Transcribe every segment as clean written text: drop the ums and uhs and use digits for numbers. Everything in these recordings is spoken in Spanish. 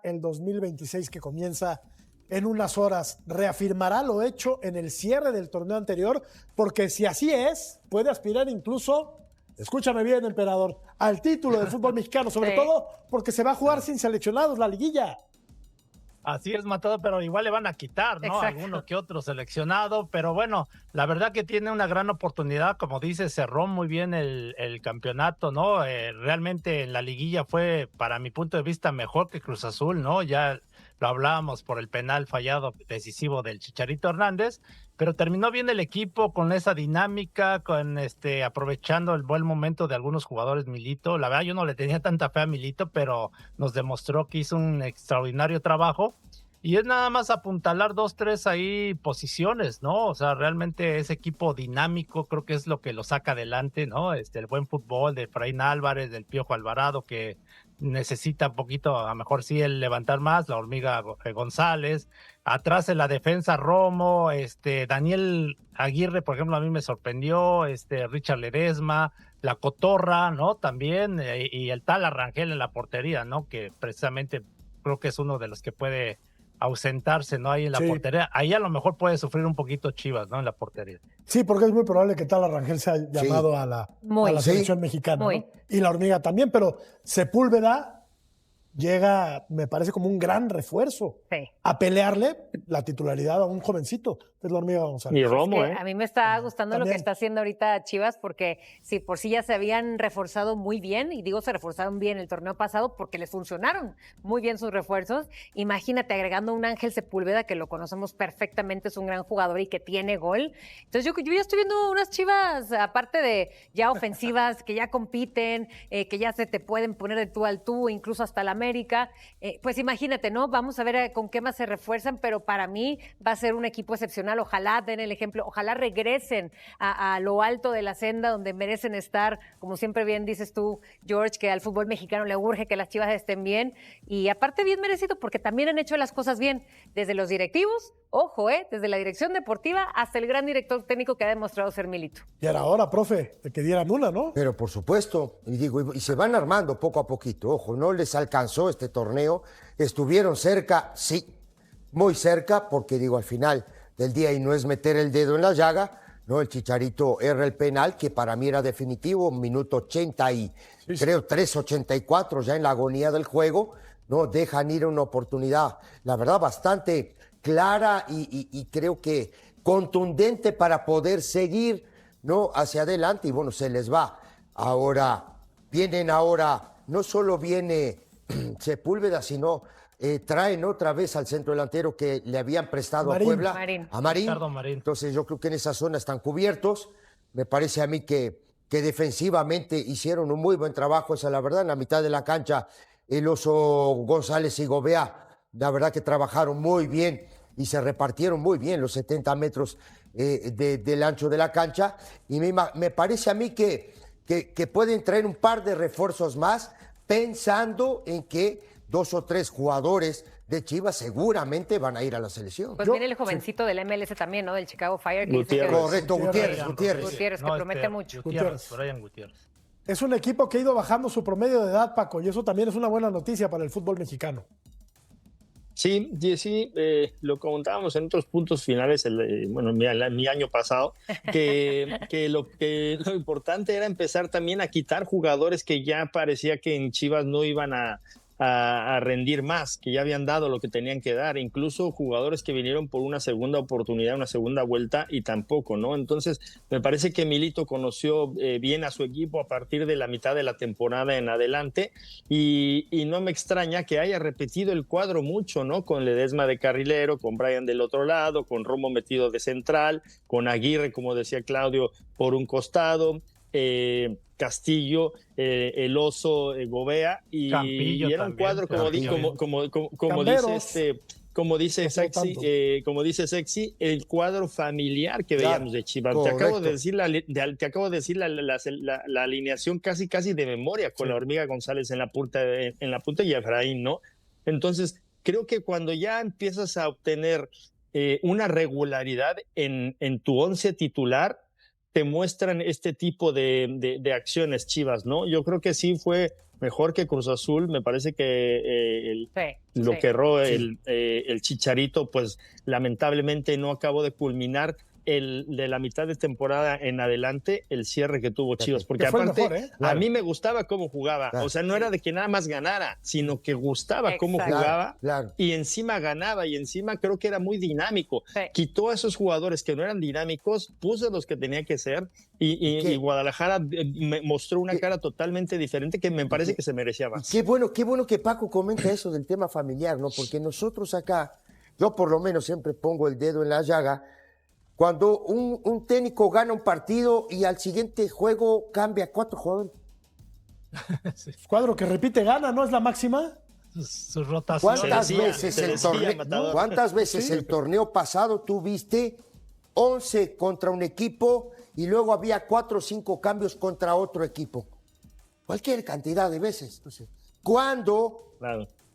el 2026 que comienza en unas horas, ¿reafirmará lo hecho en el cierre del torneo anterior? Porque si así es, puede aspirar incluso, escúchame bien, emperador, al título del fútbol mexicano, sobre todo porque se va a jugar sin seleccionados la liguilla. Así es, Matado, pero igual le van a quitar, ¿no? Exacto. Alguno que otro seleccionado, pero bueno, la verdad que tiene una gran oportunidad, como dice, cerró muy bien el campeonato, ¿no? Realmente en la liguilla fue, para mi punto de vista, mejor que Cruz Azul, ¿no? Ya lo hablábamos por el penal fallado decisivo del Chicharito Hernández, pero terminó bien el equipo con esa dinámica, con aprovechando el buen momento de algunos jugadores. Milito, la verdad yo no le tenía tanta fe a Milito, pero nos demostró que hizo un extraordinario trabajo. Y es nada más apuntalar 2, 3 ahí posiciones, ¿no? O sea, realmente ese equipo dinámico creo que es lo que lo saca adelante, ¿no? El buen fútbol de Efraín Álvarez, del Piojo Alvarado, que necesita un poquito, a lo mejor sí el levantar más, la hormiga González, atrás en la defensa Romo, Daniel Aguirre, por ejemplo, a mí me sorprendió, Richard Ledesma, la Cotorra, ¿no? También, y el tal Arrangel en la portería, ¿no? Que precisamente creo que es uno de los que puede ausentarse, ¿no? Ahí en la portería. Ahí a lo mejor puede sufrir un poquito Chivas, ¿no? En la portería. Sí, porque es muy probable que tal Arrangel sea llamado a la selección mexicana, ¿no? Y la hormiga también, pero Sepúlveda llega, me parece, como un gran refuerzo a pelearle la titularidad a un jovencito, que es la hormiga González. Y Romo, A mí me está gustando también lo que está haciendo ahorita Chivas, porque si por sí ya se habían reforzado muy bien, y digo se reforzaron bien el torneo pasado porque les funcionaron muy bien sus refuerzos, imagínate agregando un Ángel Sepúlveda, que lo conocemos perfectamente, es un gran jugador y que tiene gol. Entonces yo ya estoy viendo unas Chivas, aparte de ya ofensivas, que ya compiten, que ya se te pueden poner de tú al tú, incluso hasta la América, pues imagínate, ¿no? Vamos a ver con qué más se refuerzan, pero para mí va a ser un equipo excepcional. Ojalá den el ejemplo, ojalá regresen a lo alto de la senda donde merecen estar, como siempre bien dices tú, George, que al fútbol mexicano le urge que las Chivas estén bien, y aparte bien merecido, porque también han hecho las cosas bien, desde los directivos, ojo, desde la dirección deportiva hasta el gran director técnico que ha demostrado ser Milito. Y era hora, profe, de que dieran una, ¿no? Pero por supuesto, y se van armando poco a poquito, ojo, no les alcanzó este torneo, estuvieron cerca, sí, muy cerca, porque al final del día, y no es meter el dedo en la llaga, ¿no? El Chicharito erra el penal, que para mí era definitivo, minuto 80 y creo 3:84 ya en la agonía del juego, ¿no? Dejan ir una oportunidad, la verdad, bastante clara y creo que contundente para poder seguir, ¿no? Hacia adelante, y bueno, se les va. No solo viene Sepúlveda, sino traen otra vez al centro delantero que le habían prestado a Puebla, a Marín. Entonces yo creo que en esa zona están cubiertos. Me parece a mí que defensivamente hicieron un muy buen trabajo, esa es la verdad. En la mitad de la cancha, el Oso González y Gobea, la verdad que trabajaron muy bien y se repartieron muy bien los 70 metros del ancho de la cancha. Y me parece a mí que pueden traer un par de refuerzos más, pensando en que 2 o 3 jugadores de Chivas seguramente van a ir a la selección. Pues viene el jovencito del MLS también, ¿no? Del Chicago Fire. Correcto, Gutiérrez. Que promete mucho. Brian Gutiérrez. Es un equipo que ha ido bajando su promedio de edad, Paco, y eso también es una buena noticia para el fútbol mexicano. Sí, lo comentábamos en otros puntos finales, mi año pasado, que lo importante era empezar también a quitar jugadores que ya parecía que en Chivas no iban a rendir más, que ya habían dado lo que tenían que dar, incluso jugadores que vinieron por una segunda oportunidad, una segunda vuelta, y tampoco, ¿no? Entonces, me parece que Milito conoció bien a su equipo a partir de la mitad de la temporada en adelante, y no me extraña que haya repetido el cuadro mucho, ¿no? Con Ledesma de carrilero, con Brian del otro lado, con Romo metido de central, con Aguirre, como decía Claudio, por un costado, Castillo, el Oso, Gobea, y era un cuadro como dice Sexy, el cuadro familiar que veíamos de Chivas. Te acabo de decir la alineación casi de memoria, con la hormiga González en la punta y Efraín, ¿no? Entonces creo que cuando ya empiezas a obtener una regularidad en tu once titular, te muestran este tipo de acciones, Chivas, ¿no? Yo creo que sí fue mejor que Cruz Azul. Me parece que lo que erró el Chicharito, pues lamentablemente no acabó de culminar de la mitad de temporada en adelante el cierre que tuvo Chivas, porque aparte mejor, a mí me gustaba cómo jugaba, o sea, no era de que nada más ganara, sino que gustaba cómo jugaba, y encima ganaba, y encima creo que era muy dinámico. Quitó a esos jugadores que no eran dinámicos, puso los que tenía que ser, y Guadalajara mostró una cara totalmente diferente que me parece que se merecía más. Qué bueno que Paco comenta eso del tema familiar, ¿no? Porque nosotros acá, yo por lo menos siempre pongo el dedo en la llaga. Cuando un técnico gana un partido y al siguiente juego cambia 4 jugadores. Sí. Cuadro que repite gana, ¿no es la máxima? Su rotación. ¿Cuántas veces el torneo pasado tú viste 11 contra un equipo y luego había 4 o 5 cambios contra otro equipo? Cualquier cantidad de veces. Entonces, cuando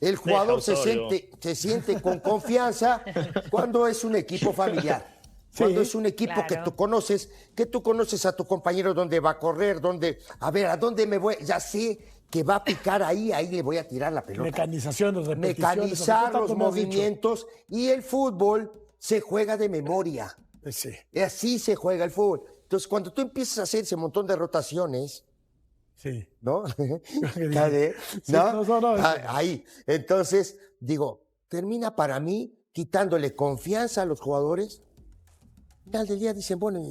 el jugador se siente con confianza, cuando es un equipo familiar. Cuando es un equipo que tú conoces a tu compañero dónde va a correr, a dónde me voy, ya sé que va a picar ahí le voy a tirar la pelota. Mecanización, mecanizar los movimientos, y el fútbol se juega de memoria. Sí. Así se juega el fútbol. Entonces, cuando tú empiezas a hacer ese montón de rotaciones, ¿no? Ahí. Entonces, digo, termina para mí quitándole confianza a los jugadores. Al final del día dicen, bueno,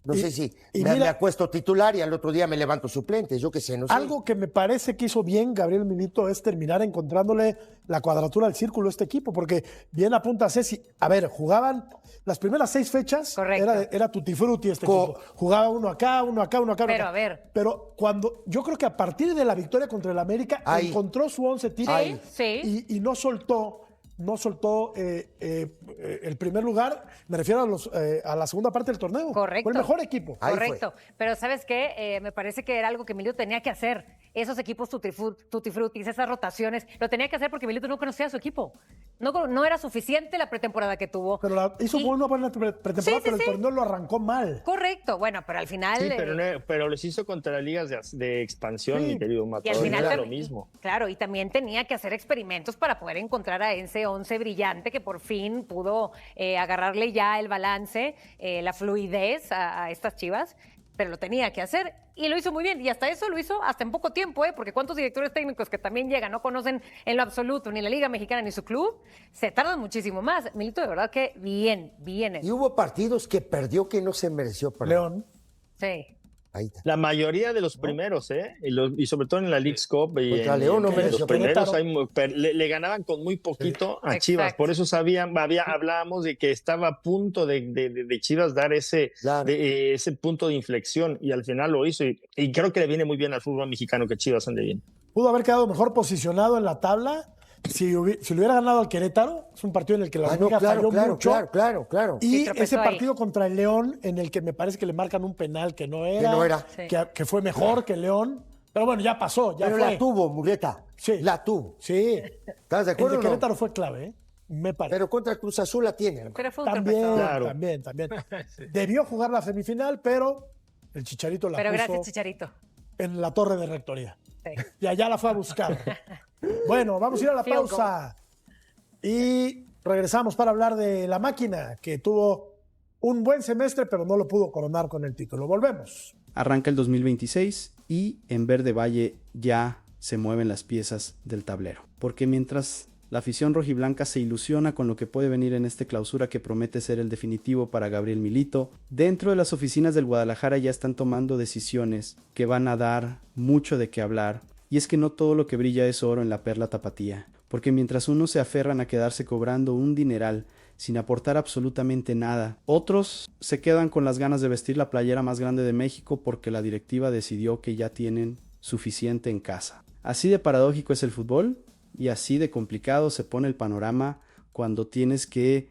no sé si me acuesto titular y al otro día me levanto suplente, yo qué sé, no sé. Algo que me parece que hizo bien Gabriel Milito es terminar encontrándole la cuadratura al círculo a este equipo, porque bien apunta Ceci, jugaban las primeras 6 fechas, era tutti frutti este equipo, jugaba uno acá. Pero cuando, yo creo que a partir de la victoria contra el América, encontró su 11 tipo y no soltó el primer lugar, me refiero a la segunda parte del torneo. Correcto. Fue el mejor equipo. Correcto. Pero ¿sabes qué? Me parece que era algo que Milito tenía que hacer. Esos equipos tutti frutis, esas rotaciones, lo tenía que hacer porque Milito no conocía a su equipo. No era suficiente la pretemporada que tuvo. Pero hizo una buena pretemporada, pero el torneo lo arrancó mal. Correcto. Bueno, pero al final... Sí, pero les hizo contra ligas de expansión, mi querido Matador. Y al final era lo mismo. Claro, y también tenía que hacer experimentos para poder encontrar a ese 11 brillante que por fin pudo agarrarle ya el balance, la fluidez a estas Chivas, pero lo tenía que hacer y lo hizo muy bien. Y hasta eso lo hizo hasta en poco tiempo, porque cuántos directores técnicos que también llegan, no conocen en lo absoluto ni la Liga Mexicana ni su club, se tardan muchísimo más. Milito, de verdad que bien. Y hubo partidos que perdió que no se mereció perder. León. Sí. La mayoría de los primeros, y sobre todo en la Leagues Cup y contra León, los primeros le ganaban con muy poquito a Chivas. Exacto. Por eso hablábamos de que estaba a punto de Chivas dar ese punto de inflexión, y al final lo hizo, y creo que le viene muy bien al fútbol mexicano que Chivas ande bien. Pudo haber quedado mejor posicionado en la tabla si le hubiera ganado al Querétaro. Es un partido en el que la Liga falló mucho. Claro. Y ese partido contra el León, en el que me parece que le marcan un penal que no era. Que fue mejor que el León. Pero bueno, ya pasó, pero fue. La tuvo, Murrieta. Sí. La tuvo. Sí. ¿Estás de acuerdo? El de Querétaro fue clave, me parece. Pero contra Cruz Azul la tiene. Pero fue también. Sí. Debió jugar la semifinal, pero el Chicharito la puso. Pero gracias, Chicharito. En la torre de rectoría. Sí. Y allá la fue a buscar. Bueno, vamos a ir a la pausa y regresamos para hablar de la máquina, que tuvo un buen semestre, pero no lo pudo coronar con el título. Volvemos. Arranca el 2026 y en Verde Valle ya se mueven las piezas del tablero. Porque mientras la afición rojiblanca se ilusiona con lo que puede venir en este clausura que promete ser el definitivo para Gabriel Milito, dentro de las oficinas del Guadalajara ya están tomando decisiones que van a dar mucho de qué hablar. Y es que no todo lo que brilla es oro en la perla tapatía, porque mientras unos se aferran a quedarse cobrando un dineral sin aportar absolutamente nada, otros se quedan con las ganas de vestir la playera más grande de México porque la directiva decidió que ya tienen suficiente en casa. Así de paradójico es el fútbol y así de complicado se pone el panorama cuando tienes que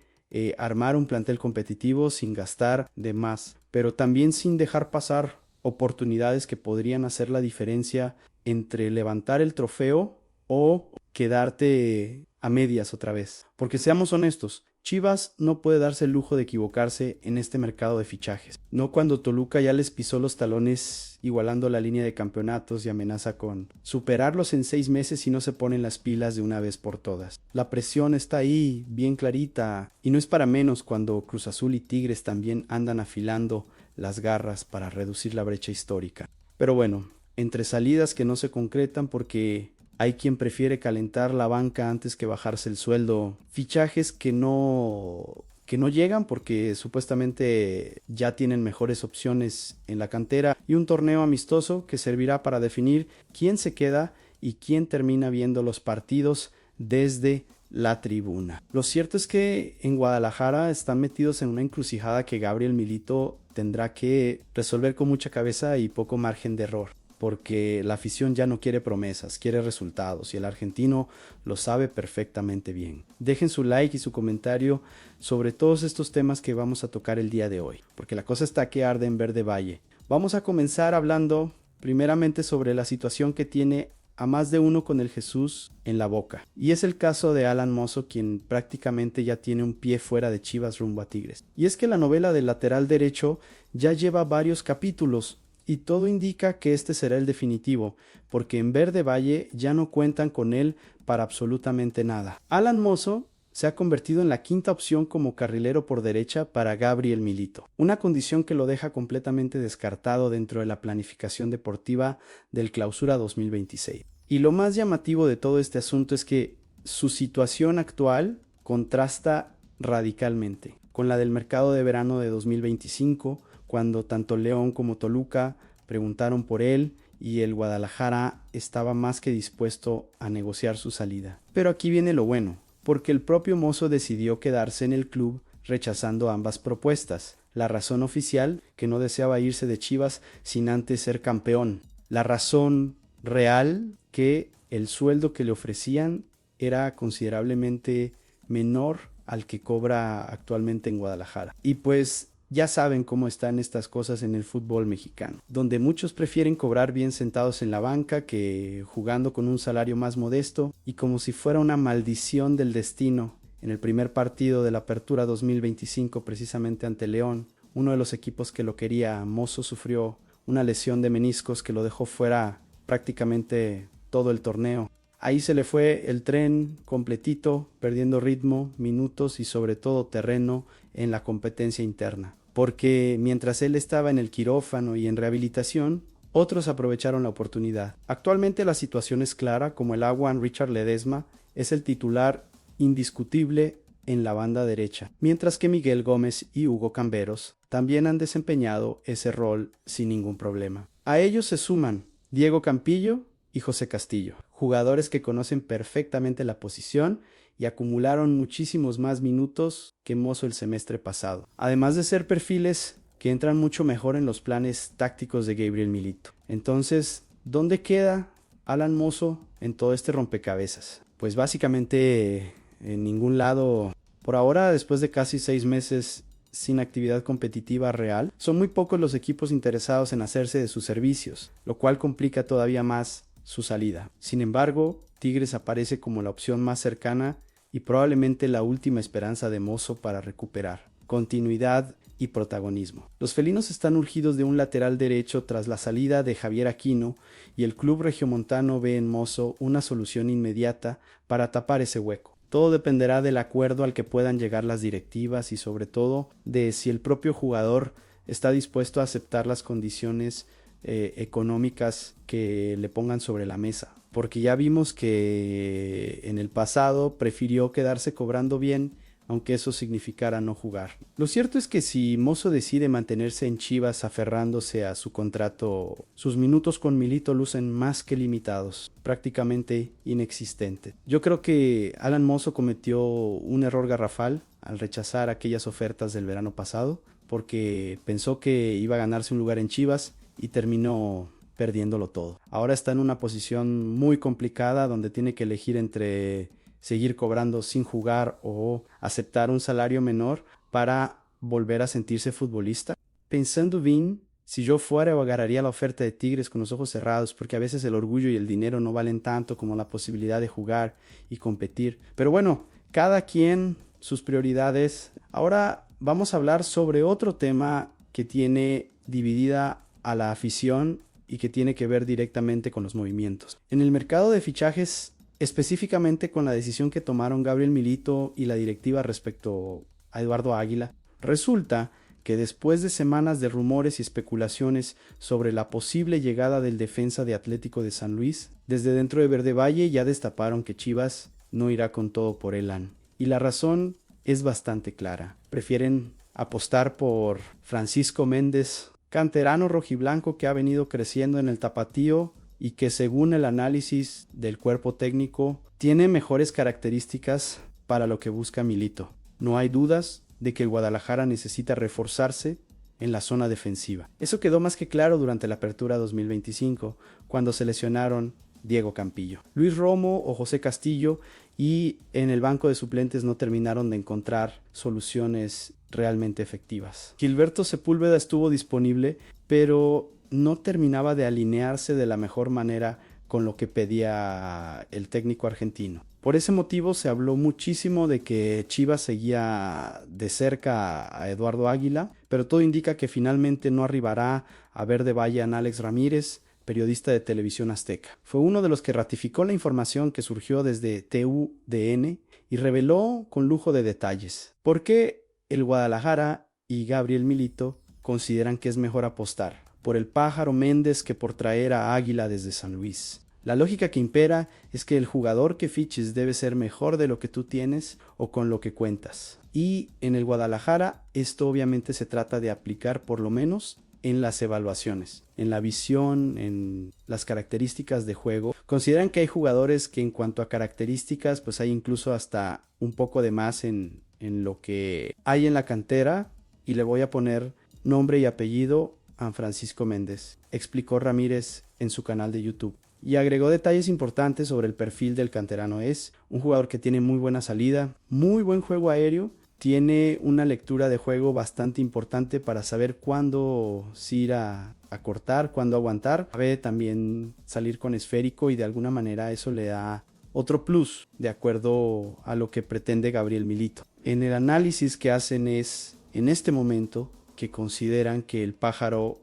armar un plantel competitivo sin gastar de más, pero también sin dejar pasar oportunidades que podrían hacer la diferencia entre levantar el trofeo o quedarte a medias otra vez. Porque seamos honestos, Chivas no puede darse el lujo de equivocarse en este mercado de fichajes. No cuando Toluca ya les pisó los talones igualando la línea de campeonatos y amenaza con superarlos en 6 meses si no se ponen las pilas de una vez por todas. La presión está ahí, bien clarita, y no es para menos cuando Cruz Azul y Tigres también andan afilando las garras para reducir la brecha histórica. Pero bueno, entre salidas que no se concretan porque hay quien prefiere calentar la banca antes que bajarse el sueldo, fichajes que no llegan porque supuestamente ya tienen mejores opciones en la cantera, y un torneo amistoso que servirá para definir quién se queda y quién termina viendo los partidos desde la tribuna. Lo cierto es que en Guadalajara están metidos en una encrucijada que Gabriel Milito tendrá que resolver con mucha cabeza y poco margen de error, porque la afición ya no quiere promesas, quiere resultados, y el argentino lo sabe perfectamente bien. Dejen su like y su comentario sobre todos estos temas que vamos a tocar el día de hoy, porque la cosa está que arde en Verde Valle. Vamos a comenzar hablando primeramente sobre la situación que tiene a más de uno con el Jesús en la boca, y es el caso de Alan Mozo, quien prácticamente ya tiene un pie fuera de Chivas rumbo a Tigres. Y es que la novela del lateral derecho ya lleva varios capítulos, y todo indica que este será el definitivo, porque en Verde Valle ya no cuentan con él para absolutamente nada. Alan Mozo se ha convertido en la quinta opción como carrilero por derecha para Gabriel Milito, una condición que lo deja completamente descartado dentro de la planificación deportiva del Clausura 2026. Y lo más llamativo de todo este asunto es que su situación actual contrasta radicalmente con la del mercado de verano de 2025, cuando tanto León como Toluca preguntaron por él y el Guadalajara estaba más que dispuesto a negociar su salida. Pero aquí viene lo bueno, porque el propio Mozo decidió quedarse en el club rechazando ambas propuestas. La razón oficial, que no deseaba irse de Chivas sin antes ser campeón. La razón real, que el sueldo que le ofrecían era considerablemente menor al que cobra actualmente en Guadalajara. Y pues ya saben cómo están estas cosas en el fútbol mexicano, donde muchos prefieren cobrar bien sentados en la banca que jugando con un salario más modesto, y como si fuera una maldición del destino, en el primer partido de la Apertura 2025, precisamente ante León, uno de los equipos que lo quería, Mozo, sufrió una lesión de meniscos que lo dejó fuera prácticamente todo el torneo. Ahí se le fue el tren completito, perdiendo ritmo, minutos y sobre todo terreno en la competencia interna. Porque mientras él estaba en el quirófano y en rehabilitación, otros aprovecharon la oportunidad. Actualmente la situación es clara, como el agua. Richard Ledesma es el titular indiscutible en la banda derecha, mientras que Miguel Gómez y Hugo Camberos también han desempeñado ese rol sin ningún problema. A ellos se suman Diego Campillo y José Castillo, jugadores que conocen perfectamente la posición y acumularon muchísimos más minutos que Mozo el semestre pasado, además de ser perfiles que entran mucho mejor en los planes tácticos de Gabriel Milito. Entonces, ¿dónde queda Alan Mozo en todo este rompecabezas? Pues básicamente en ningún lado. Por ahora, después de casi 6 meses sin actividad competitiva real, son muy pocos los equipos interesados en hacerse de sus servicios, lo cual complica todavía más su salida. Sin embargo, Tigres aparece como la opción más cercana y probablemente la última esperanza de Mozo para recuperar continuidad y protagonismo. Los felinos están urgidos de un lateral derecho tras la salida de Javier Aquino, y el club regiomontano ve en Mozo una solución inmediata para tapar ese hueco. Todo dependerá del acuerdo al que puedan llegar las directivas y sobre todo de si el propio jugador está dispuesto a aceptar las condiciones económicas que le pongan sobre la mesa, porque ya vimos que en el pasado prefirió quedarse cobrando bien, aunque eso significara no jugar. Lo cierto es que si Mozo decide mantenerse en Chivas aferrándose a su contrato, sus minutos con Milito lucen más que limitados, prácticamente inexistentes. Yo creo que Alan Mozo cometió un error garrafal al rechazar aquellas ofertas del verano pasado, porque pensó que iba a ganarse un lugar en Chivas y terminó perdiéndolo todo. Ahora está en una posición muy complicada donde tiene que elegir entre seguir cobrando sin jugar o aceptar un salario menor para volver a sentirse futbolista. Pensando bien, si yo fuera, agarraría la oferta de Tigres con los ojos cerrados, porque a veces el orgullo y el dinero no valen tanto como la posibilidad de jugar y competir. Pero bueno, cada quien sus prioridades. Ahora vamos a hablar sobre otro tema que tiene dividida a la afición y que tiene que ver directamente con los movimientos. En el mercado de fichajes, específicamente con la decisión que tomaron Gabriel Milito y la directiva respecto a Eduardo Águila, resulta que después de semanas de rumores y especulaciones sobre la posible llegada del defensa de Atlético de San Luis, desde dentro de Verde Valle ya destaparon que Chivas no irá con todo por Elan. Y la razón es bastante clara. Prefieren apostar por Francisco Méndez, canterano rojiblanco que ha venido creciendo en el tapatío y que, según el análisis del cuerpo técnico, tiene mejores características para lo que busca Milito. No hay dudas de que el Guadalajara necesita reforzarse en la zona defensiva. Eso quedó más que claro durante la apertura 2025, cuando se lesionaron Diego Campillo, Luis Romo o José Castillo, y en el banco de suplentes no terminaron de encontrar soluciones realmente efectivas. Gilberto Sepúlveda estuvo disponible, pero no terminaba de alinearse de la mejor manera con lo que pedía el técnico argentino. Por ese motivo se habló muchísimo de que Chivas seguía de cerca a Eduardo Águila, pero todo indica que finalmente no arribará a Verde Valle a Alex Ramírez, periodista de Televisión Azteca. Fue uno de los que ratificó la información que surgió desde TUDN y reveló con lujo de detalles por qué el Guadalajara y Gabriel Milito consideran que es mejor apostar por el Pájaro Méndez que por traer a Águila desde San Luis. La lógica que impera es que el jugador que fiches debe ser mejor de lo que tú tienes o con lo que cuentas. Y en el Guadalajara esto obviamente se trata de aplicar por lo menos en las evaluaciones, en la visión, en las características de juego. Consideran que hay jugadores que en cuanto a características, pues hay incluso hasta un poco de más en lo que hay en la cantera, y le voy a poner nombre y apellido a Francisco Méndez, explicó Ramírez en su canal de YouTube. Y agregó detalles importantes sobre el perfil del canterano. Es un jugador que tiene muy buena salida, muy buen juego aéreo, tiene una lectura de juego bastante importante para saber cuándo sí ir a cortar, cuándo aguantar. Sabe también salir con esférico y de alguna manera eso le da otro plus de acuerdo a lo que pretende Gabriel Milito. En el análisis que hacen es, en este momento, que consideran que el Pájaro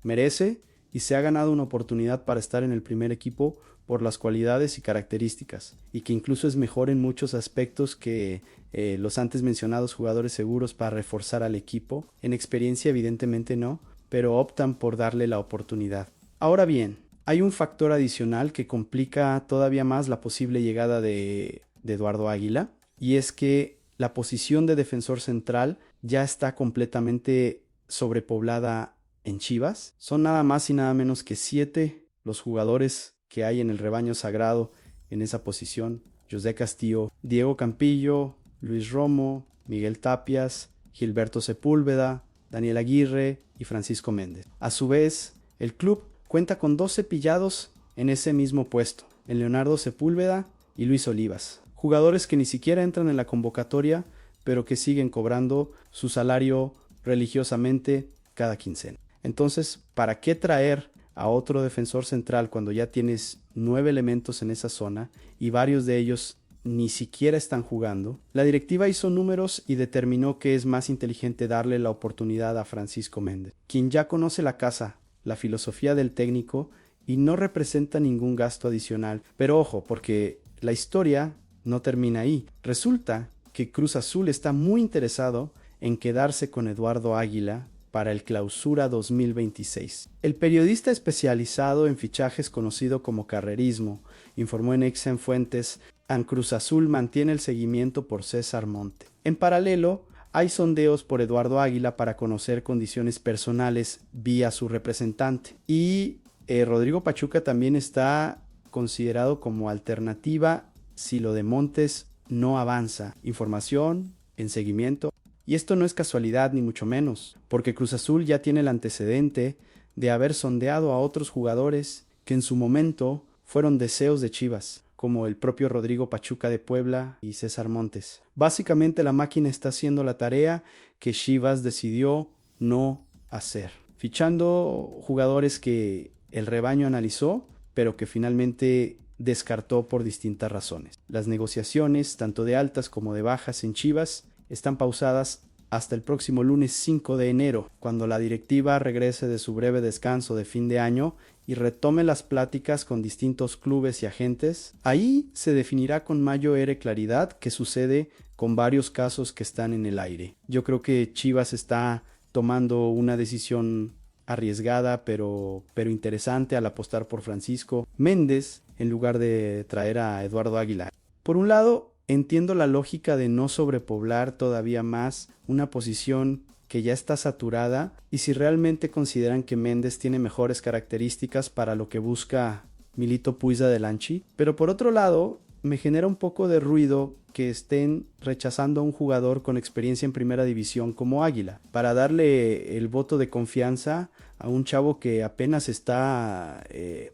merece y se ha ganado una oportunidad para estar en el primer equipo por las cualidades y características, y que incluso es mejor en muchos aspectos que los antes mencionados jugadores seguros para reforzar al equipo. En experiencia evidentemente no, pero optan por darle la oportunidad. Ahora bien, hay un factor adicional que complica todavía más la posible llegada de Eduardo Águila, y es que la posición de defensor central ya está completamente sobrepoblada en Chivas. Son nada más y nada menos que 7 los jugadores que hay en el rebaño sagrado en esa posición: José Castillo, Diego Campillo, Luis Romo, Miguel Tapias, Gilberto Sepúlveda, Daniel Aguirre y Francisco Méndez. A su vez, el club cuenta con 2 cepillados en ese mismo puesto, en Leonardo Sepúlveda y Luis Olivas, jugadores que ni siquiera entran en la convocatoria, pero que siguen cobrando su salario religiosamente cada quincena. Entonces, ¿para qué traer a otro defensor central cuando ya tienes 9 elementos en esa zona y varios de ellos ni siquiera están jugando? La directiva hizo números y determinó que es más inteligente darle la oportunidad a Francisco Méndez, quien ya conoce la casa, la filosofía del técnico y no representa ningún gasto adicional. Pero ojo, porque la historia no termina ahí. Resulta que Cruz Azul está muy interesado en quedarse con Eduardo Águila para el Clausura 2026. El periodista especializado en fichajes conocido como Carrerismo informó en Exen Fuentes que Cruz Azul mantiene el seguimiento por César Monte. En paralelo, hay sondeos por Eduardo Águila para conocer condiciones personales vía su representante. Y Rodrigo Pachuca también está considerado como alternativa si lo de Montes no avanza. Información en seguimiento. Y esto no es casualidad ni mucho menos, porque Cruz Azul ya tiene el antecedente de haber sondeado a otros jugadores que en su momento fueron deseos de Chivas, como el propio Rodrigo Pachuca de Puebla y César Montes. Básicamente la máquina está haciendo la tarea que Chivas decidió no hacer, fichando jugadores que el rebaño analizó, pero que finalmente descartó por distintas razones. Las negociaciones, tanto de altas como de bajas en Chivas, están pausadas hasta el próximo lunes 5 de enero, cuando la directiva regrese de su breve descanso de fin de año y retome las pláticas con distintos clubes y agentes. Ahí se definirá con mayor claridad qué sucede con varios casos que están en el aire. Yo creo que Chivas está tomando una decisión arriesgada pero interesante al apostar por Francisco Méndez en lugar de traer a Eduardo Águila. Por un lado, entiendo la lógica de no sobrepoblar todavía más una posición que ya está saturada y si realmente consideran que Méndez tiene mejores características para lo que busca Milito Puig de Lanchi. Pero por otro lado, me genera un poco de ruido que estén rechazando a un jugador con experiencia en primera división como Águila, para darle el voto de confianza a un chavo que apenas está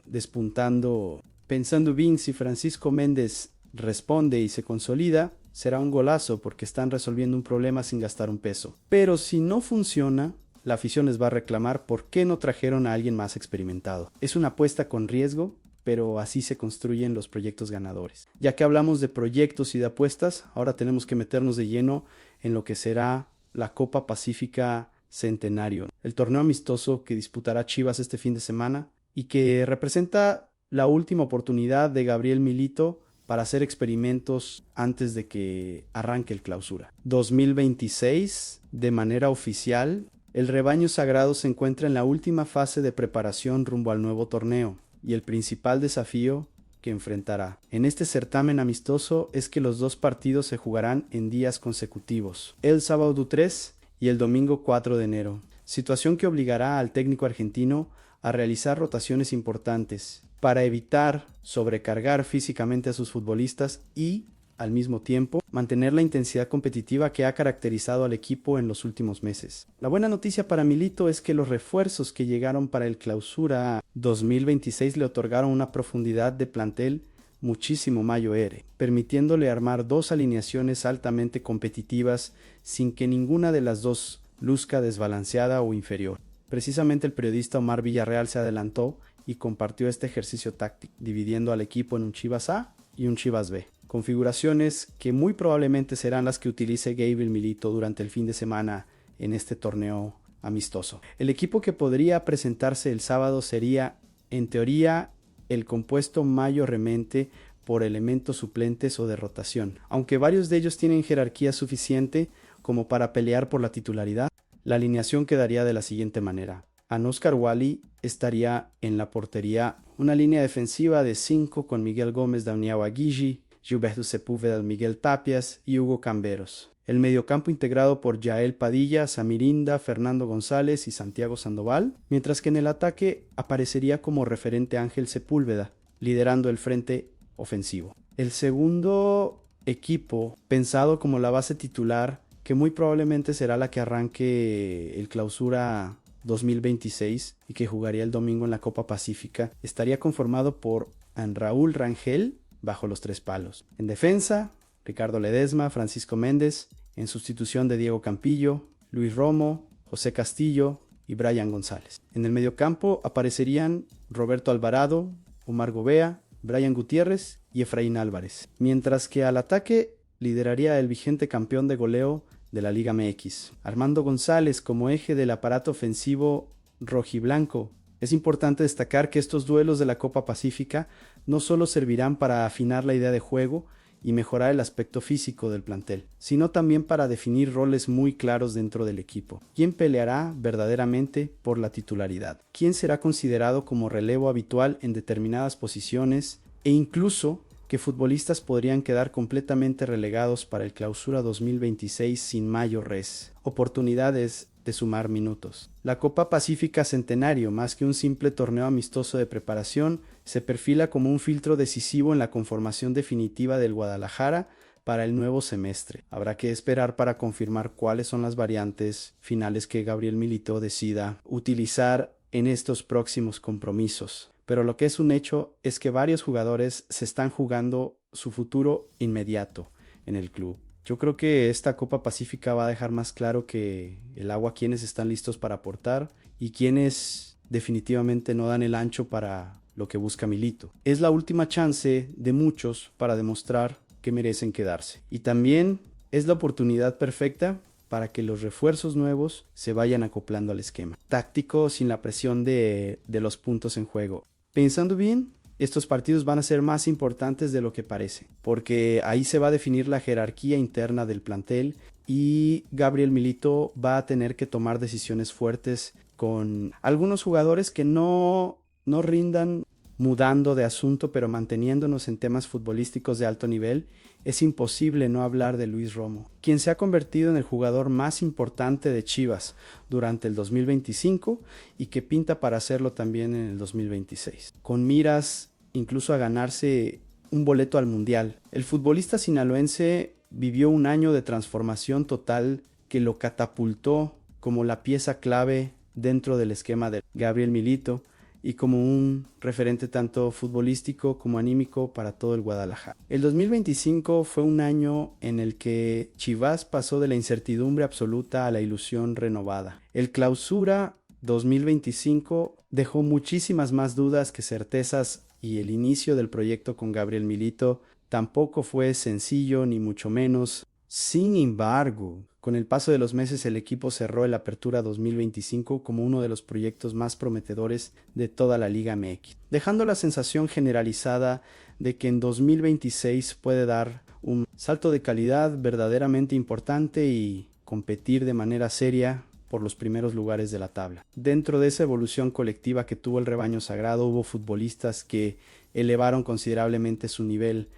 despuntando. Pensando bien, si Francisco Méndez responde y se consolida, será un golazo porque están resolviendo un problema sin gastar un peso. Pero si no funciona, la afición les va a reclamar por qué no trajeron a alguien más experimentado. Es una apuesta con riesgo, pero así se construyen los proyectos ganadores. Ya que hablamos de proyectos y de apuestas, ahora tenemos que meternos de lleno en lo que será la Copa Pacífica Centenario, el torneo amistoso que disputará Chivas este fin de semana y que representa la última oportunidad de Gabriel Milito para hacer experimentos antes de que arranque el clausura. 2026, de manera oficial, el rebaño sagrado se encuentra en la última fase de preparación rumbo al nuevo torneo, y el principal desafío que enfrentará en este certamen amistoso es que los dos partidos se jugarán en días consecutivos, el sábado 3 y el domingo 4 de enero, situación que obligará al técnico argentino a realizar rotaciones importantes para evitar sobrecargar físicamente a sus futbolistas y, al mismo tiempo, mantener la intensidad competitiva que ha caracterizado al equipo en los últimos meses. La buena noticia para Milito es que los refuerzos que llegaron para el Clausura 2026 le otorgaron una profundidad de plantel muchísimo mayor, permitiéndole armar dos alineaciones altamente competitivas sin que ninguna de las dos luzca desbalanceada o inferior. Precisamente el periodista Omar Villarreal se adelantó y compartió este ejercicio táctico, dividiendo al equipo en un Chivas A y un Chivas B. Configuraciones que muy probablemente serán las que utilice Gabriel Milito durante el fin de semana en este torneo amistoso. El equipo que podría presentarse el sábado sería, en teoría, el compuesto mayormente por elementos suplentes o de rotación, aunque varios de ellos tienen jerarquía suficiente como para pelear por la titularidad. La alineación quedaría de la siguiente manera. Óscar Wally estaría en la portería, una línea defensiva de 5 con Miguel Gómez, Damião Aguirre, Gilberto Sepúlveda, Miguel Tapias y Hugo Camberos. El mediocampo integrado por Yael Padilla, Samirinda, Fernando González y Santiago Sandoval, mientras que en el ataque aparecería como referente Ángel Sepúlveda, liderando el frente ofensivo. El segundo equipo, pensado como la base titular, que muy probablemente será la que arranque el Clausura 2026 y que jugaría el domingo en la Copa Pacífica, estaría conformado por Raúl Rangel bajo los tres palos. En defensa, Ricardo Ledesma, Francisco Méndez, en sustitución de Diego Campillo, Luis Romo, José Castillo y Brian González. En el mediocampo aparecerían Roberto Alvarado, Omar Gobea, Brian Gutiérrez y Efraín Álvarez, mientras que al ataque lideraría el vigente campeón de goleo de la Liga MX, Armando González, como eje del aparato ofensivo rojiblanco. Es importante destacar que estos duelos de la Copa Pacífica no solo servirán para afinar la idea de juego y mejorar el aspecto físico del plantel, sino también para definir roles muy claros dentro del equipo. ¿Quién peleará verdaderamente por la titularidad? ¿Quién será considerado como relevo habitual en determinadas posiciones? E incluso que futbolistas podrían quedar completamente relegados para el Clausura 2026 sin mayor res. Oportunidades de sumar minutos. La Copa Pacífica Centenario, más que un simple torneo amistoso de preparación, se perfila como un filtro decisivo en la conformación definitiva del Guadalajara para el nuevo semestre. Habrá que esperar para confirmar cuáles son las variantes finales que Gabriel Milito decida utilizar en estos próximos compromisos. Pero lo que es un hecho es que varios jugadores se están jugando su futuro inmediato en el club. Yo creo que esta Copa Pacífica va a dejar más claro que el agua quienes están listos para aportar y quienes definitivamente no dan el ancho para lo que busca Milito. Es la última chance de muchos para demostrar que merecen quedarse. Y también es la oportunidad perfecta para que los refuerzos nuevos se vayan acoplando al esquema táctico sin la presión de los puntos en juego. Pensando bien, estos partidos van a ser más importantes de lo que parece, porque ahí se va a definir la jerarquía interna del plantel y Gabriel Milito va a tener que tomar decisiones fuertes con algunos jugadores que no rindan, mudando de asunto, pero manteniéndonos en temas futbolísticos de alto nivel. Es imposible no hablar de Luis Romo, quien se ha convertido en el jugador más importante de Chivas durante el 2025 y que pinta para hacerlo también en el 2026, con miras incluso a ganarse un boleto al Mundial. El futbolista sinaloense vivió un año de transformación total que lo catapultó como la pieza clave dentro del esquema de Gabriel Milito y como un referente tanto futbolístico como anímico para todo el Guadalajara. El 2025 fue un año en el que Chivas pasó de la incertidumbre absoluta a la ilusión renovada. El Clausura 2025 dejó muchísimas más dudas que certezas y el inicio del proyecto con Gabriel Milito tampoco fue sencillo ni mucho menos. Sin embargo, con el paso de los meses el equipo cerró el Apertura 2025 como uno de los proyectos más prometedores de toda la Liga MX, dejando la sensación generalizada de que en 2026 puede dar un salto de calidad verdaderamente importante y competir de manera seria por los primeros lugares de la tabla. Dentro de esa evolución colectiva que tuvo el rebaño sagrado, hubo futbolistas que elevaron considerablemente su nivel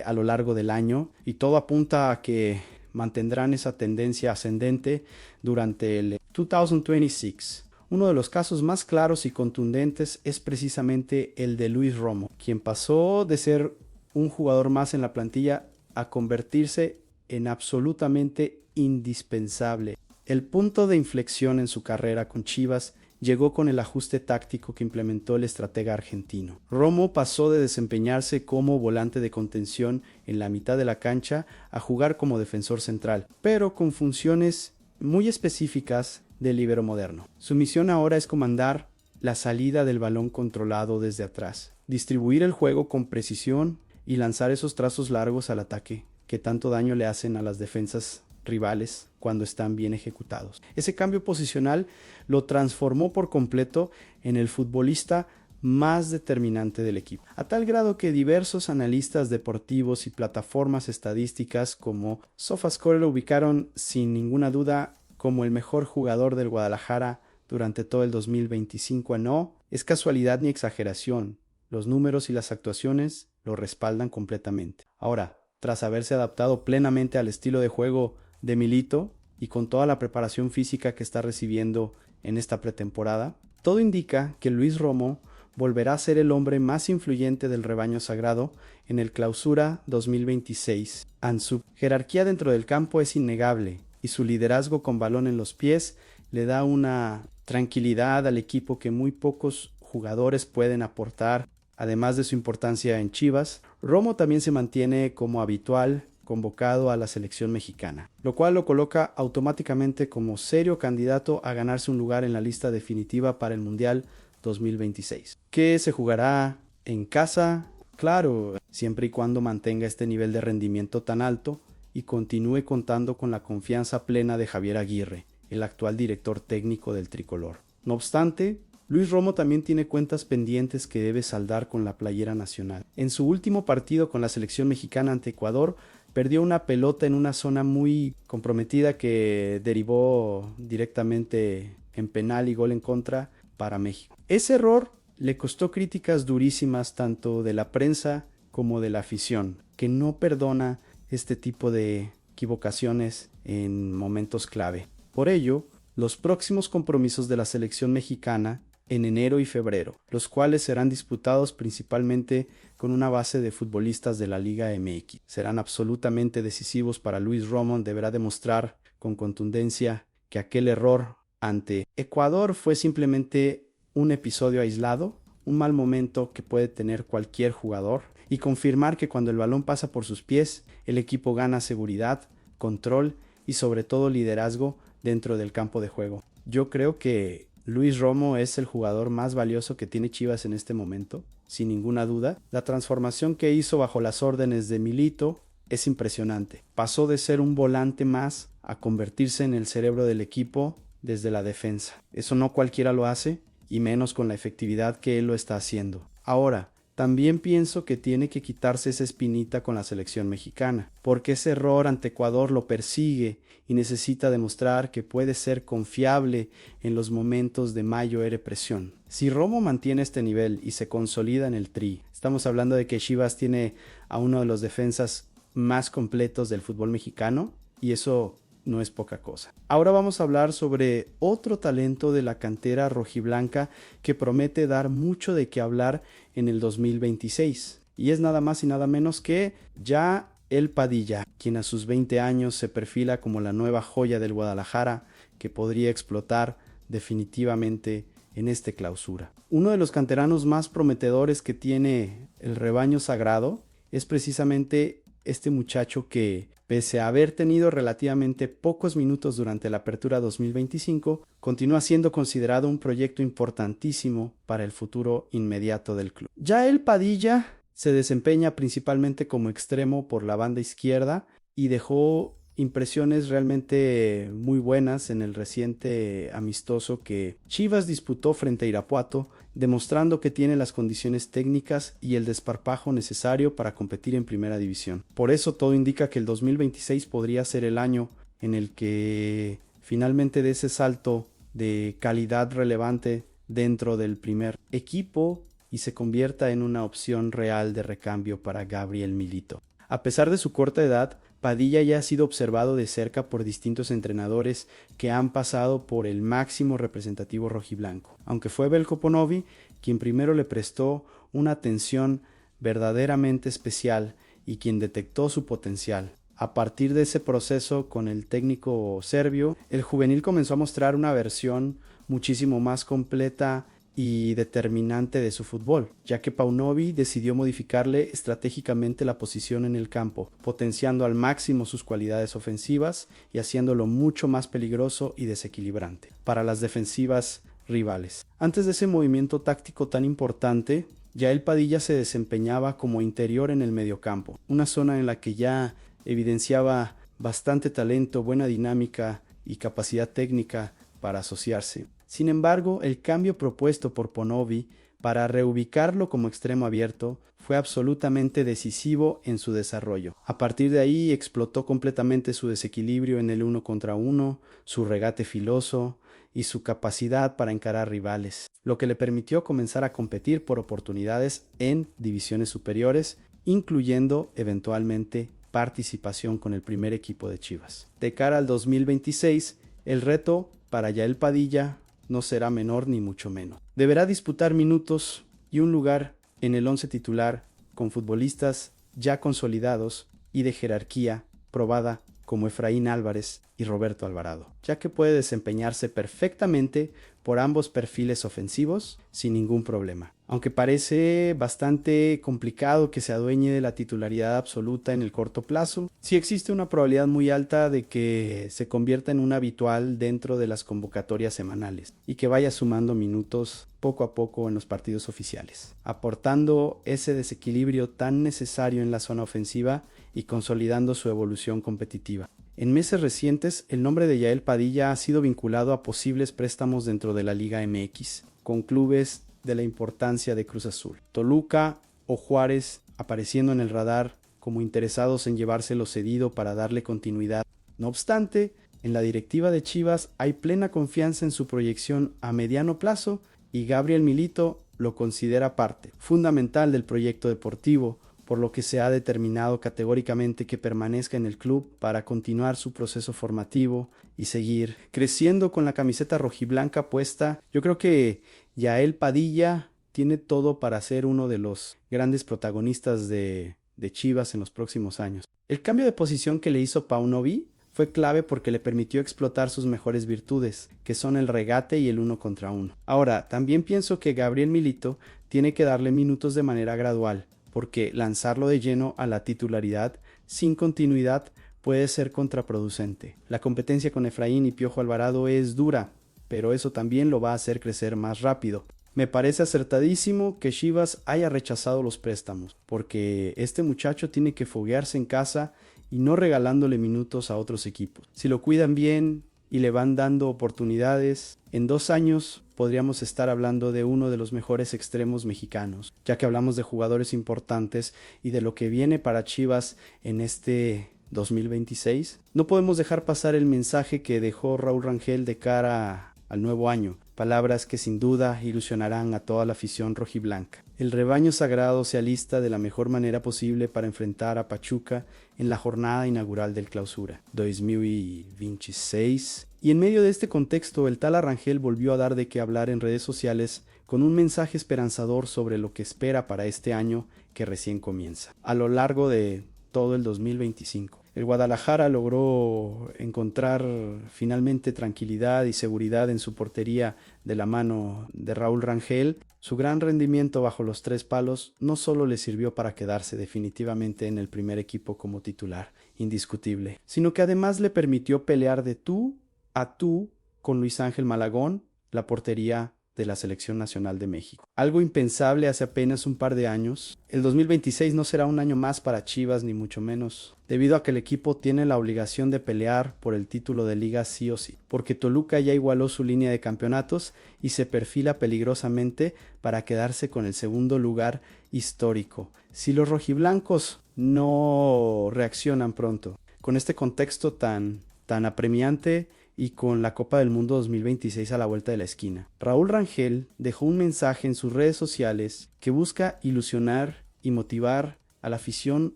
a lo largo del año, y todo apunta a que mantendrán esa tendencia ascendente durante el 2026. Uno de los casos más claros y contundentes es precisamente el de Luis Romo, quien pasó de ser un jugador más en la plantilla a convertirse en absolutamente indispensable. El punto de inflexión en su carrera con Chivas llegó con el ajuste táctico que implementó el estratega argentino. Romo pasó de desempeñarse como volante de contención en la mitad de la cancha a jugar como defensor central, pero con funciones muy específicas del líbero moderno. Su misión ahora es comandar la salida del balón controlado desde atrás, distribuir el juego con precisión y lanzar esos trazos largos al ataque que tanto daño le hacen a las defensas rivales cuando están bien ejecutados. Ese cambio posicional lo transformó por completo en el futbolista más determinante del equipo, a tal grado que diversos analistas deportivos y plataformas estadísticas como SofaScore lo ubicaron sin ninguna duda como el mejor jugador del Guadalajara durante todo el 2025. No es casualidad ni exageración, los números y las actuaciones lo respaldan completamente. Ahora, tras haberse adaptado plenamente al estilo de juego de Milito y con toda la preparación física que está recibiendo en esta pretemporada, todo indica que Luis Romo volverá a ser el hombre más influyente del rebaño sagrado en el Clausura 2026. Su jerarquía dentro del campo es innegable y su liderazgo con balón en los pies le da una tranquilidad al equipo que muy pocos jugadores pueden aportar. Además de su importancia en Chivas, Romo también se mantiene como habitual convocado a la selección mexicana, lo cual lo coloca automáticamente como serio candidato a ganarse un lugar en la lista definitiva para el Mundial 2026, que se jugará en casa, claro, siempre y cuando mantenga este nivel de rendimiento tan alto y continúe contando con la confianza plena de Javier Aguirre, el actual director técnico del tricolor. No obstante, Luis Romo también tiene cuentas pendientes que debe saldar con la playera nacional. En su último partido con la selección mexicana ante Ecuador, perdió una pelota en una zona muy comprometida que derivó directamente en penal y gol en contra para México. Ese error le costó críticas durísimas tanto de la prensa como de la afición, que no perdona este tipo de equivocaciones en momentos clave. Por ello, los próximos compromisos de la selección mexicana en enero y febrero, los cuales serán disputados principalmente con una base de futbolistas de la Liga MX. Serán absolutamente decisivos para Luis Romo. Deberá demostrar con contundencia que aquel error ante Ecuador fue simplemente un episodio aislado, un mal momento que puede tener cualquier jugador, y confirmar que cuando el balón pasa por sus pies, el equipo gana seguridad, control y sobre todo liderazgo dentro del campo de juego. Yo creo que Luis Romo es el jugador más valioso que tiene Chivas en este momento sin ninguna duda. La transformación que hizo bajo las órdenes de Milito es impresionante. Pasó de ser un volante más a convertirse en el cerebro del equipo desde la defensa. Eso no cualquiera lo hace, y menos con la efectividad que él lo está haciendo. Ahora, también pienso que tiene que quitarse esa espinita con la selección mexicana, porque ese error ante Ecuador lo persigue y necesita demostrar que puede ser confiable en los momentos de mayor presión. Si Romo mantiene este nivel y se consolida en el Tri, estamos hablando de que Chivas tiene a uno de los defensas más completos del fútbol mexicano, y eso no es poca cosa. Ahora vamos a hablar sobre otro talento de la cantera rojiblanca que promete dar mucho de qué hablar en el 2026. Y es nada más y nada menos que Yael Padilla, quien a sus 20 años se perfila como la nueva joya del Guadalajara que podría explotar definitivamente en este clausura. Uno de los canteranos más prometedores que tiene el rebaño sagrado es precisamente este muchacho que, pese a haber tenido relativamente pocos minutos durante la apertura 2025, continúa siendo considerado un proyecto importantísimo para el futuro inmediato del club. Yael Padilla se desempeña principalmente como extremo por la banda izquierda y dejó impresiones realmente muy buenas en el reciente amistoso que Chivas disputó frente a Irapuato, demostrando que tiene las condiciones técnicas y el desparpajo necesario para competir en primera división. Por eso todo indica que el 2026 podría ser el año en el que finalmente dé ese salto de calidad relevante dentro del primer equipo y se convierta en una opción real de recambio para Gabriel Milito. A pesar de su corta edad, Padilla ya ha sido observado de cerca por distintos entrenadores que han pasado por el máximo representativo rojiblanco, aunque fue Veljko Paunović quien primero le prestó una atención verdaderamente especial y quien detectó su potencial. A partir de ese proceso con el técnico serbio, el juvenil comenzó a mostrar una versión muchísimo más completa y determinante de su fútbol, ya que Paunović decidió modificarle estratégicamente la posición en el campo, potenciando al máximo sus cualidades ofensivas y haciéndolo mucho más peligroso y desequilibrante para las defensivas rivales. Antes de ese movimiento táctico tan importante, Yael Padilla se desempeñaba como interior en el mediocampo, una zona en la que ya evidenciaba bastante talento, buena dinámica y capacidad técnica para asociarse. Sin embargo, el cambio propuesto por Paunović para reubicarlo como extremo abierto fue absolutamente decisivo en su desarrollo. A partir de ahí explotó completamente su desequilibrio en el 1 contra 1, su regate filoso y su capacidad para encarar rivales, lo que le permitió comenzar a competir por oportunidades en divisiones superiores, incluyendo eventualmente participación con el primer equipo de Chivas. De cara al 2026, el reto para Yael Padilla no será menor ni mucho menos. Deberá disputar minutos y un lugar en el once titular con futbolistas ya consolidados y de jerarquía probada como Efraín Álvarez y Roberto Alvarado, ya que puede desempeñarse perfectamente por ambos perfiles ofensivos sin ningún problema. Aunque parece bastante complicado que se adueñe de la titularidad absoluta en el corto plazo, sí existe una probabilidad muy alta de que se convierta en un habitual dentro de las convocatorias semanales y que vaya sumando minutos poco a poco en los partidos oficiales, aportando ese desequilibrio tan necesario en la zona ofensiva y consolidando su evolución competitiva. En meses recientes, el nombre de Yael Padilla ha sido vinculado a posibles préstamos dentro de la Liga MX, con clubes de la importancia de Cruz Azul, Toluca o Juárez apareciendo en el radar como interesados en llevárselo cedido para darle continuidad. No obstante, en la directiva de Chivas hay plena confianza en su proyección a mediano plazo y Gabriel Milito lo considera parte fundamental del proyecto deportivo, por lo que se ha determinado categóricamente que permanezca en el club para continuar su proceso formativo y seguir creciendo con la camiseta rojiblanca puesta. Yo creo que Yael Padilla tiene todo para ser uno de los grandes protagonistas de Chivas en los próximos años. El cambio de posición que le hizo Paunović fue clave porque le permitió explotar sus mejores virtudes, que son el regate y el 1 contra 1. Ahora, también pienso que Gabriel Milito tiene que darle minutos de manera gradual, porque lanzarlo de lleno a la titularidad sin continuidad puede ser contraproducente. La competencia con Efraín y Piojo Alvarado es dura, pero eso también lo va a hacer crecer más rápido. Me parece acertadísimo que Chivas haya rechazado los préstamos, porque este muchacho tiene que foguearse en casa y no regalándole minutos a otros equipos. Si lo cuidan bien y le van dando oportunidades, en 2 años podríamos estar hablando de uno de los mejores extremos mexicanos, ya que hablamos de jugadores importantes y de lo que viene para Chivas en este 2026. No podemos dejar pasar el mensaje que dejó Raúl Rangel de cara al nuevo año, palabras que sin duda ilusionarán a toda la afición rojiblanca. El rebaño sagrado se alista de la mejor manera posible para enfrentar a Pachuca en la jornada inaugural del Clausura 2026. Y en medio de este contexto, el tal Rangel volvió a dar de qué hablar en redes sociales con un mensaje esperanzador sobre lo que espera para este año que recién comienza, a lo largo de todo el 2025. El Guadalajara logró encontrar finalmente tranquilidad y seguridad en su portería de la mano de Raúl Rangel. Su gran rendimiento bajo los 3 palos no solo le sirvió para quedarse definitivamente en el primer equipo como titular, indiscutible, sino que además le permitió pelear de tú a tú con Luis Ángel Malagón la portería de la Selección Nacional de México. Algo impensable hace apenas un par de años. El 2026 no será un año más para Chivas, ni mucho menos, debido a que el equipo tiene la obligación de pelear por el título de liga sí o sí, porque Toluca ya igualó su línea de campeonatos y se perfila peligrosamente para quedarse con el segundo lugar histórico. Si los rojiblancos no reaccionan pronto, con este contexto tan apremiante y con la Copa del Mundo 2026 a la vuelta de la esquina, Raúl Rangel dejó un mensaje en sus redes sociales que busca ilusionar y motivar a la afición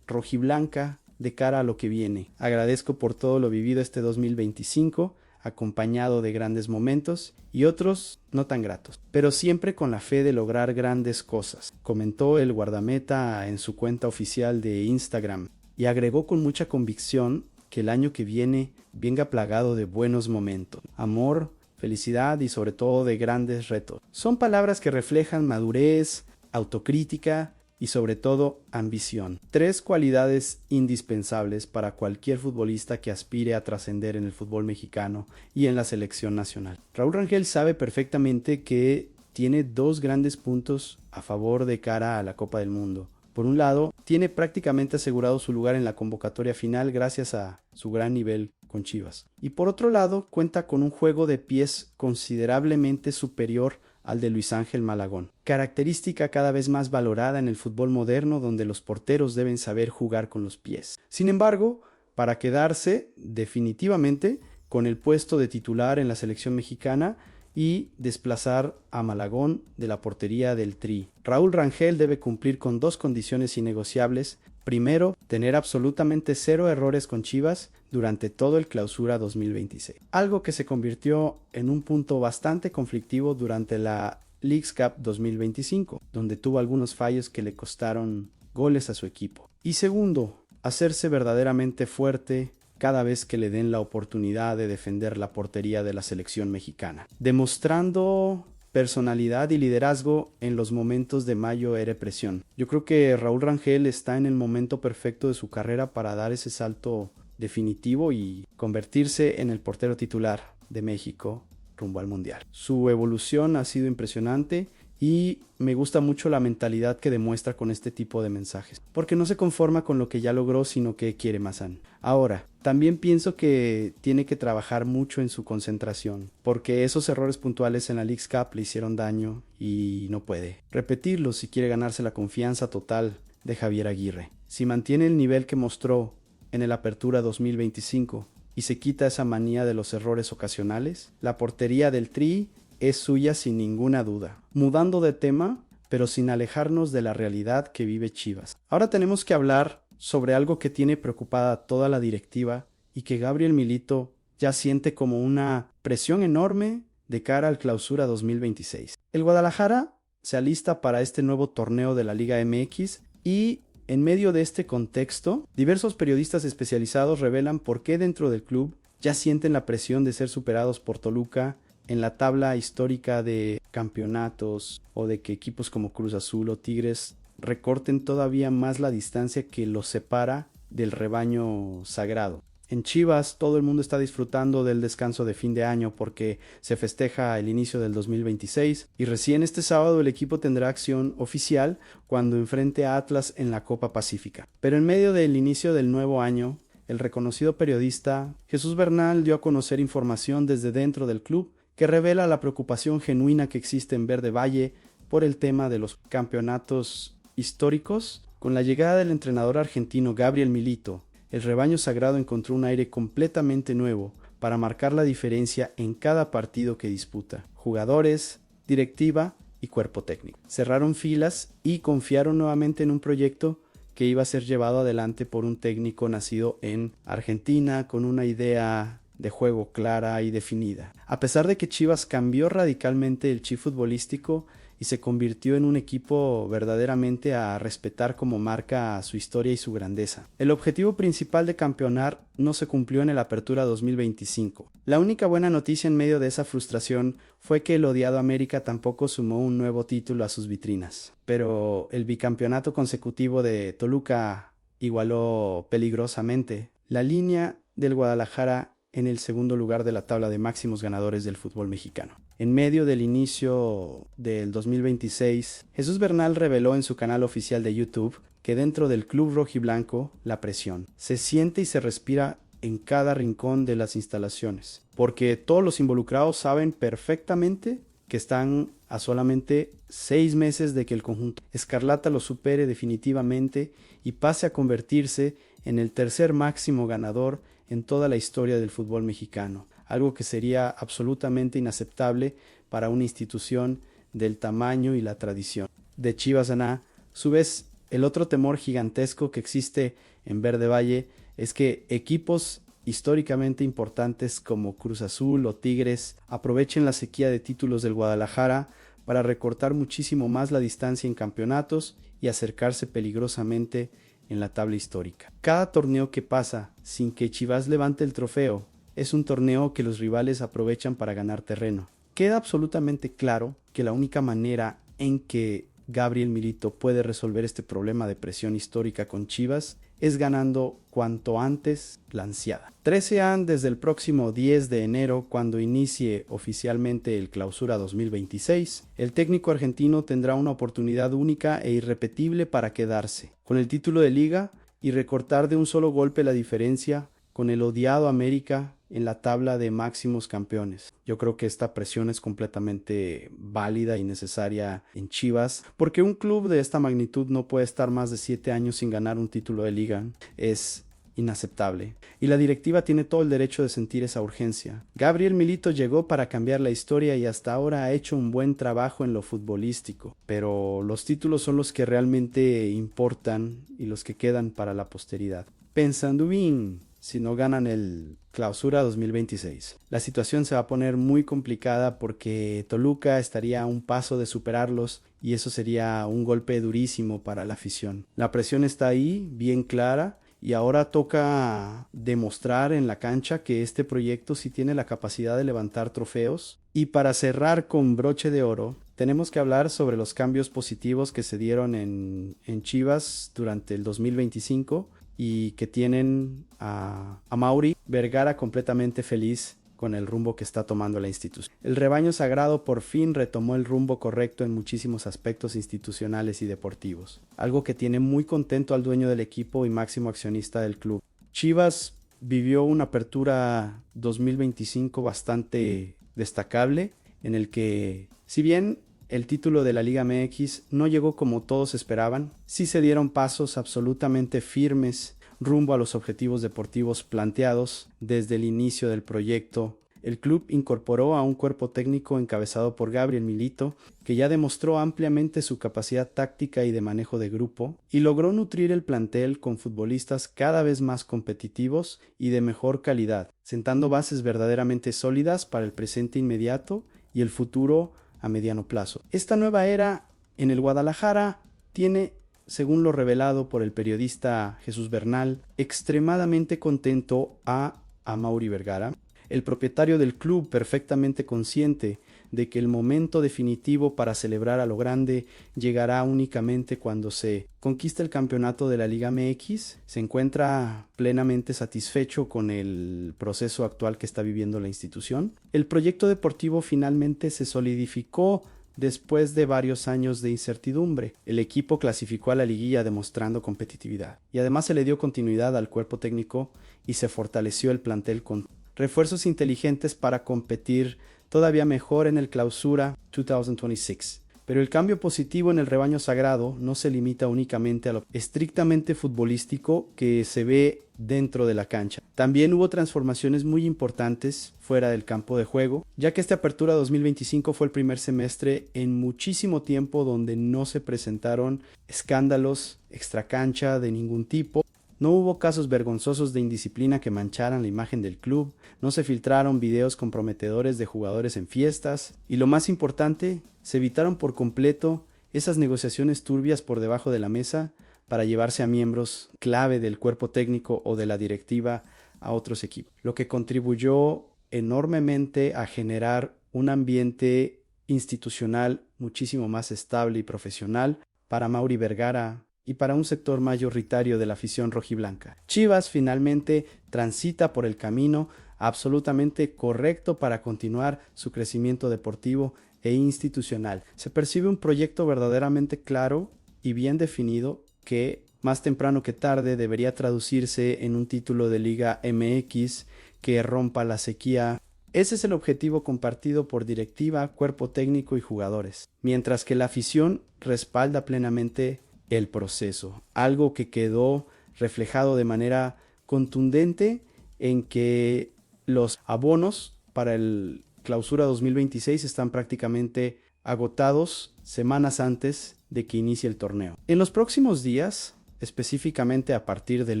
rojiblanca de cara a lo que viene. Agradezco por todo lo vivido este 2025, acompañado de grandes momentos y otros no tan gratos, pero siempre con la fe de lograr grandes cosas, comentó el guardameta en su cuenta oficial de Instagram, y agregó con mucha convicción que el año que viene venga plagado de buenos momentos, amor, felicidad y sobre todo de grandes retos. Son palabras que reflejan madurez, autocrítica y sobre todo ambición. 3 cualidades indispensables para cualquier futbolista que aspire a trascender en el fútbol mexicano y en la selección nacional. Raúl Rangel sabe perfectamente que tiene 2 grandes puntos a favor de cara a la Copa del Mundo. Por un lado, tiene prácticamente asegurado su lugar en la convocatoria final gracias a su gran nivel con Chivas. Y por otro lado, cuenta con un juego de pies considerablemente superior al de Luis Ángel Malagón, característica cada vez más valorada en el fútbol moderno, donde los porteros deben saber jugar con los pies. Sin embargo, para quedarse definitivamente con el puesto de titular en la selección mexicana y desplazar a Malagón de la portería del Tri, Raúl Rangel debe cumplir con 2 condiciones innegociables. Primero, tener absolutamente 0 errores con Chivas durante todo el Clausura 2026, algo que se convirtió en un punto bastante conflictivo durante la Leagues Cup 2025, donde tuvo algunos fallos que le costaron goles a su equipo. Y segundo, hacerse verdaderamente fuerte cada vez que le den la oportunidad de defender la portería de la selección mexicana, demostrando personalidad y liderazgo en los momentos de mayor presión. Yo creo que Raúl Rangel está en el momento perfecto de su carrera para dar ese salto definitivo y convertirse en el portero titular de México rumbo al Mundial. Su evolución ha sido impresionante y me gusta mucho la mentalidad que demuestra con este tipo de mensajes, porque no se conforma con lo que ya logró, sino que quiere más. Ahora, también pienso que tiene que trabajar mucho en su concentración, porque esos errores puntuales en la Leagues Cup le hicieron daño y no puede repetirlos si quiere ganarse la confianza total de Javier Aguirre. Si mantiene el nivel que mostró en el Apertura 2025 y se quita esa manía de los errores ocasionales, la portería del Tri es suya sin ninguna duda. Mudando de tema, pero sin alejarnos de la realidad que vive Chivas. Ahora tenemos que hablar sobre algo que tiene preocupada a toda la directiva y que Gabriel Milito ya siente como una presión enorme de cara al Clausura 2026. El Guadalajara se alista para este nuevo torneo de la Liga MX y en medio de este contexto, diversos periodistas especializados revelan por qué dentro del club ya sienten la presión de ser superados por Toluca en la tabla histórica de campeonatos, o de que equipos como Cruz Azul o Tigres recorten todavía más la distancia que los separa del rebaño sagrado. En Chivas todo el mundo está disfrutando del descanso de fin de año porque se festeja el inicio del 2026 y recién este sábado el equipo tendrá acción oficial cuando enfrente a Atlas en la Copa Pacífica. Pero en medio del inicio del nuevo año, el reconocido periodista Jesús Bernal dio a conocer información desde dentro del club que revela la preocupación genuina que existe en Verde Valle por el tema de los campeonatos históricos. Con la llegada del entrenador argentino Gabriel Milito, el rebaño sagrado encontró un aire completamente nuevo para marcar la diferencia en cada partido que disputa. Jugadores, directiva y cuerpo técnico cerraron filas y confiaron nuevamente en un proyecto que iba a ser llevado adelante por un técnico nacido en Argentina con una idea de juego clara y definida. A pesar de que Chivas cambió radicalmente el chip futbolístico y se convirtió en un equipo verdaderamente a respetar como marca su historia y su grandeza. El objetivo principal de campeonar no se cumplió en el Apertura 2025. La única buena noticia en medio de esa frustración fue que el odiado América tampoco sumó un nuevo título a sus vitrinas. Pero el bicampeonato consecutivo de Toluca igualó peligrosamente la línea del Guadalajara en el segundo lugar de la tabla de máximos ganadores del fútbol mexicano. En medio del inicio del 2026, Jesús Bernal reveló en su canal oficial de YouTube que dentro del club rojiblanco la presión se siente y se respira en cada rincón de las instalaciones, porque todos los involucrados saben perfectamente que están a solamente 6 meses de que el conjunto escarlata lo supere definitivamente y pase a convertirse en el tercer máximo ganador en toda la historia del fútbol mexicano, algo que sería absolutamente inaceptable para una institución del tamaño y la tradición de Chivas A. A su vez, el otro temor gigantesco que existe en Verde Valle es que equipos históricamente importantes como Cruz Azul o Tigres aprovechen la sequía de títulos del Guadalajara para recortar muchísimo más la distancia en campeonatos y acercarse peligrosamente en la tabla histórica. Cada torneo que pasa sin que Chivas levante el trofeo es un torneo que los rivales aprovechan para ganar terreno. Queda absolutamente claro que la única manera en que Gabriel Milito puede resolver este problema de presión histórica con Chivas es ganando cuanto antes la ansiada. 13 han desde el próximo 10 de enero, cuando inicie oficialmente el Clausura 2026. El técnico argentino tendrá una oportunidad única e irrepetible para quedarse con el título de liga y recortar de un solo golpe la diferencia con el odiado América en la tabla de máximos campeones. Yo creo que esta presión es completamente válida y necesaria en Chivas, porque un club de esta magnitud no puede estar más de 7 años sin ganar un título de liga. Es inaceptable. Y la directiva tiene todo el derecho de sentir esa urgencia. Gabriel Milito llegó para cambiar la historia y hasta ahora ha hecho un buen trabajo en lo futbolístico, pero los títulos son los que realmente importan y los que quedan para la posteridad. Pensando bien, si no ganan el Clausura 2026. La situación se va a poner muy complicada porque Toluca estaría a un paso de superarlos y eso sería un golpe durísimo para la afición. La presión está ahí, bien clara, y ahora toca demostrar en la cancha que este proyecto sí tiene la capacidad de levantar trofeos. Y para cerrar con broche de oro, tenemos que hablar sobre los cambios positivos que se dieron en Chivas durante el 2025 y que tienen a Mauri Vergara completamente feliz con el rumbo que está tomando la institución. El rebaño sagrado por fin retomó el rumbo correcto en muchísimos aspectos institucionales y deportivos, algo que tiene muy contento al dueño del equipo y máximo accionista del club. Chivas vivió una apertura 2025 bastante destacable, en el que, si bien el título de la Liga MX no llegó como todos esperaban, sí se dieron pasos absolutamente firmes rumbo a los objetivos deportivos planteados desde el inicio del proyecto. El club incorporó a un cuerpo técnico encabezado por Gabriel Milito, que ya demostró ampliamente su capacidad táctica y de manejo de grupo, y logró nutrir el plantel con futbolistas cada vez más competitivos y de mejor calidad, sentando bases verdaderamente sólidas para el presente inmediato y el futuro a mediano plazo. Esta nueva era en el Guadalajara tiene, según lo revelado por el periodista Jesús Bernal, extremadamente contento a Mauri Vergara, el propietario del club, perfectamente consciente de que el momento definitivo para celebrar a lo grande llegará únicamente cuando se conquista el campeonato de la Liga MX, se encuentra plenamente satisfecho con el proceso actual que está viviendo la institución. El proyecto deportivo finalmente se solidificó después de varios años de incertidumbre. El equipo clasificó a la liguilla demostrando competitividad y además se le dio continuidad al cuerpo técnico y se fortaleció el plantel con refuerzos inteligentes para competir todavía mejor en el Clausura 2026. Pero el cambio positivo en el rebaño sagrado no se limita únicamente a lo estrictamente futbolístico que se ve dentro de la cancha. También hubo transformaciones muy importantes fuera del campo de juego, ya que esta apertura 2025 fue el primer semestre en muchísimo tiempo donde no se presentaron escándalos extracancha de ningún tipo. No hubo casos vergonzosos de indisciplina que mancharan la imagen del club, no se filtraron videos comprometedores de jugadores en fiestas y lo más importante, se evitaron por completo esas negociaciones turbias por debajo de la mesa para llevarse a miembros clave del cuerpo técnico o de la directiva a otros equipos, lo que contribuyó enormemente a generar un ambiente institucional muchísimo más estable y profesional para Mauri Vergara y para un sector mayoritario de la afición rojiblanca. Chivas finalmente transita por el camino absolutamente correcto para continuar su crecimiento deportivo e institucional. Se percibe un proyecto verdaderamente claro y bien definido que más temprano que tarde debería traducirse en un título de Liga MX que rompa la sequía. Ese es el objetivo compartido por directiva, cuerpo técnico y jugadores, mientras que la afición respalda plenamente el proceso, algo que quedó reflejado de manera contundente en que los abonos para el Clausura 2026 están prácticamente agotados semanas antes de que inicie el torneo. En los próximos días, específicamente a partir del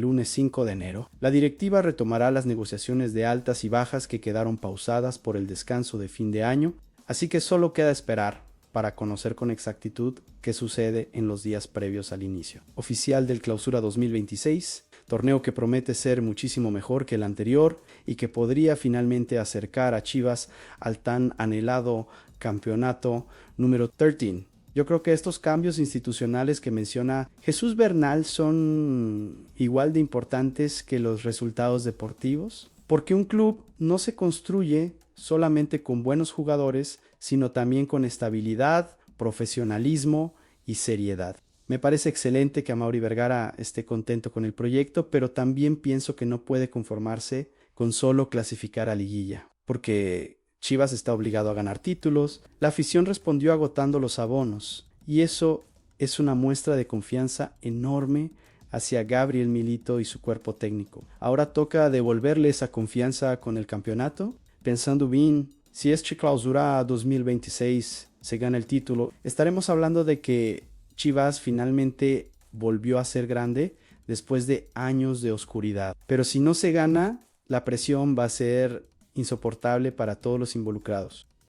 lunes 5 de enero, la directiva retomará las negociaciones de altas y bajas que quedaron pausadas por el descanso de fin de año, así que solo queda esperar para conocer con exactitud qué sucede en los días previos al inicio oficial del Clausura 2026, torneo que promete ser muchísimo mejor que el anterior y que podría finalmente acercar a Chivas al tan anhelado campeonato número 13. Yo creo que estos cambios institucionales que menciona Jesús Bernal son igual de importantes que los resultados deportivos, porque un club no se construye solamente con buenos jugadores, sino también con estabilidad, profesionalismo y seriedad. Me parece excelente que Amaury Vergara esté contento con el proyecto, pero también pienso que no puede conformarse con solo clasificar a liguilla, porque Chivas está obligado a ganar títulos, la afición respondió agotando los abonos, y eso es una muestra de confianza enorme hacia Gabriel Milito y su cuerpo técnico. Ahora toca devolverle esa confianza con el campeonato, pensando bien, si este Clausura 2026 se gana el título, estaremos hablando de que Chivas finalmente volvió a ser grande después de años de oscuridad. Pero si no se gana, la presión va a ser insoportable para todos los involucrados.